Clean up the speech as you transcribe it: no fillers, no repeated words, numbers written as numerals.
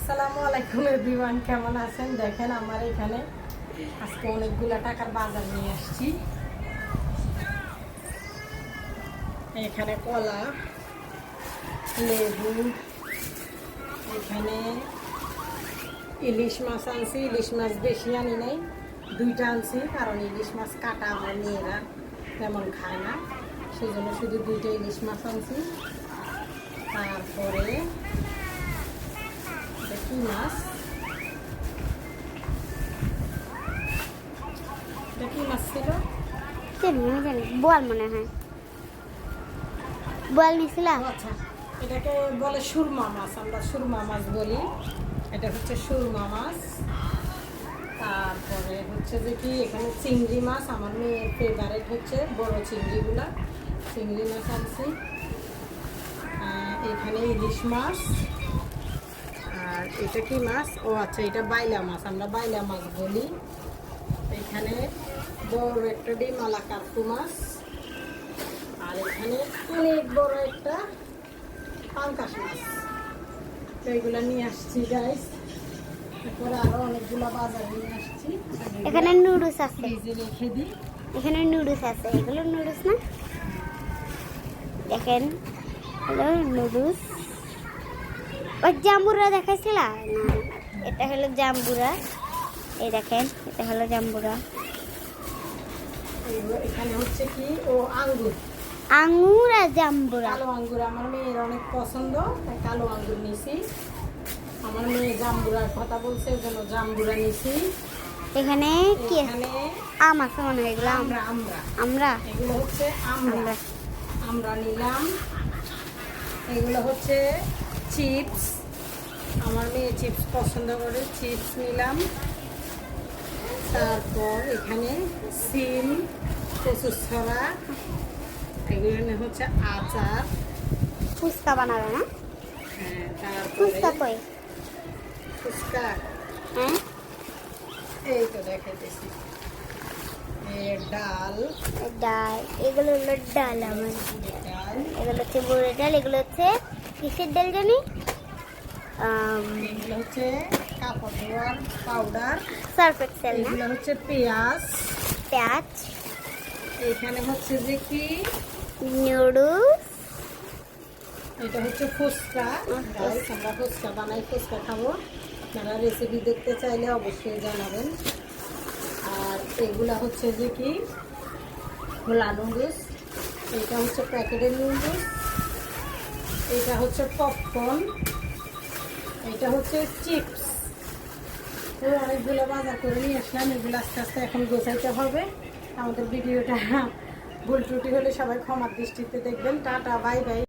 আসসালামু আলাইকুম এভরিওয়ান, কেমন আছেন? দেখেন আমার এখানে আজকে অনেকগুলা টাকার বাজার নিয়ে আসছি। এখানে কলা, লেবু, এখানে ইলিশ মাছ আনছি। ইলিশ মাছ বেশি আনি নাই, দুইটা আনছি, কারণ ইলিশ মাছ কাটা আমার মেয়েরা তেমন খায় না, সেই জন্য শুধু দুইটা ইলিশ মাছ আনছি। তারপরে কি মাছ, এটা কি মাছ ছিল? জানি বোয়াল মনে হয়, বোয়াল নিছিলাম। আচ্ছা, এটাকে বলে সুরমা মাছ, আমরা সুরমা মাছ বলি। এটা হচ্ছে সুরমা মাছ। তারপরে হচ্ছে যে কি, এখানে চিংড়ি মাছ, আমার মেয়ের ফেভারেট হচ্ছে বড় চিংড়িগুলা, চিংড়ি মাছ আনছি। এখানে ইলিশ মাছ। আর এটা কি মাছ? ও আচ্ছা, এটা বাইলা মাছ, আমরা বাইলা মাছ বলি। এখানে বড় একটা ডিমালা কাকু মাছ। আর এখানে অনেক বড় একটা পাঙ্কাশ মাছ। এইগুলা নিয়ে আসছি গাইস। তারপরে আরো অনেকগুলো বাজার নিয়ে আসছি। এখানে নুডলস আছে, ফ্রিজে রেখে দিই। এখানে নুডলস আছে, এগুলো নুডলস না? দেখেন, হলো নুডলস। ওই জাম্বুরা দেখাইছিল না? এটা হলো জাম্বুরা, এই দেখেন, এটা হলো জাম্বুরা। এখানে হচ্ছে কি, ও আঙ্গুর, আঙ্গুর আর জাম্বুরা। কালো আঙ্গুর আমার মেয়ের অনেক পছন্দ, তাই কালো আঙ্গুর নিছি। আমার মেয়ে জাম্বুরার কথা বলছে, ওই জন্য জাম্বুরা নিছি। এখানে কি এখানে আম আছে মনে হয়, এগুলো আমরা আমরা আমরা এগুলো হচ্ছে আমরা আমরা নিলাম। এগুলো হচ্ছে চিপস, আমার মেয়ে চিপস পছন্দ করে, চিপস নিলাম। তারপর এখানে সিম, কচুর ছড়া, এগুলো হচ্ছে আচার। ফুচকা বানাবে না? হ্যাঁ, ফুচকা তারপরে কই? ফুচকা হ্যাঁ, এই তো দেখাইতেছি। ডাল, ডাল, এগুলো হলো ডাল আমার। ডাল, এগুলো হচ্ছে মুড়ের ডাল, এগুলো হচ্ছে কিসের ডাল জানি? এগুলো হচ্ছে কাপড় ধোয়ার পাউডার, সার্ফ এক্সেল না? এগুলো হচ্ছে পেঁয়াজ, পেঁয়াজ, এখানে হচ্ছে যে কি, নুডলস, এটা হচ্ছে ফুচকা। গাইস, আমরা ফুচকা বানাই, ফুচকা খাবো। আপনারা রেসিপি দেখতে চাইলে অবশ্যই জানাবেন। আর এগুলা হচ্ছে যে কি, খোলা নুডলস, এটা হচ্ছে প্যাকেটের নুডলস, এটা হচ্ছে পপকর্ন, এটা হচ্ছে চিপস। তো অনেকগুলো বাজার করে নিয়ে আসলাম, এগুলো আস্তে আস্তে এখন গোছাইতে হবে। আমাদের ভিডিওটা ভুল ত্রুটি হলে সবাই ক্ষমার দৃষ্টিতে দেখবেন। Tata, bye bye.